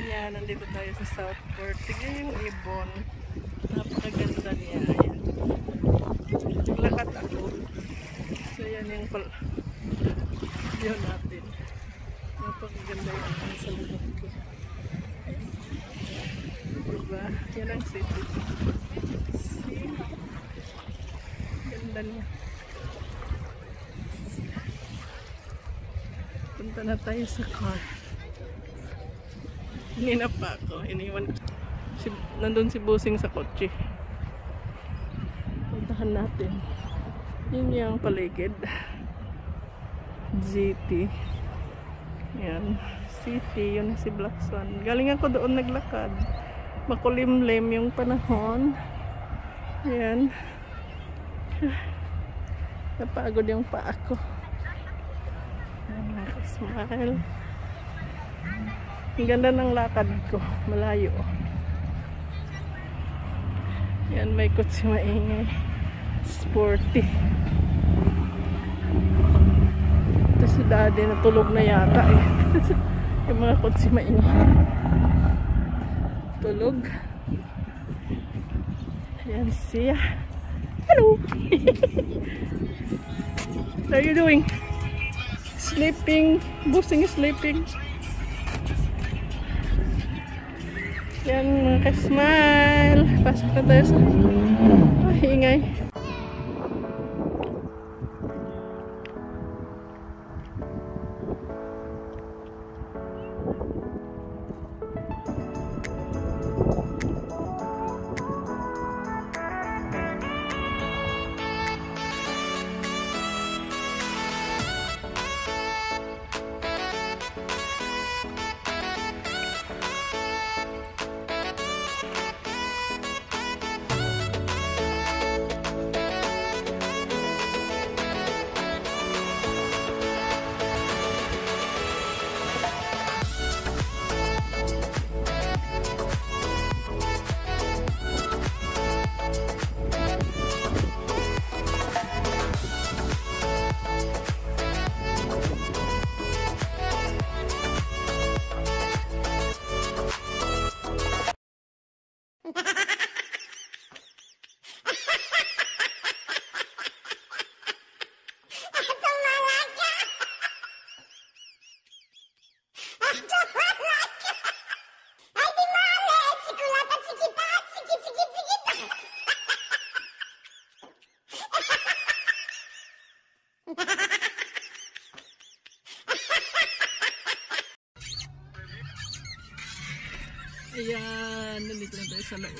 Yan, nandito tayo sa Southport. Tignan yung ibon. Napakaganda niya. Ayan. Naglakad ako. So yan yung view natin. Napakaganda yung sa lugar ko. Diba? Yan ang city. See? Ganda niya. Punta na tayo sa car. Hinina pa ako. Iniwan ko. Nandun si Busing sa kotse. Puntahan natin. Yun yung paligid. GT. Yan. City. Yun si Black Swan. Galing ako doon naglakad. Makulimlim yung panahon. Yan. Napagod yung paa ko. Smile. Ang ganda ng lakad ko. Malayo. Yan, may kotse maingay. Sporty. Ito si Daddy natulog na yata eh. Yung mga kotse maingay. Tulog. Yan siya. Hello! What are you doing? Sleeping. Busing is sleeping. Yan mga ka-smile. Pasok na tayo sa hingay. Ayan, nandito na tayo sa loob.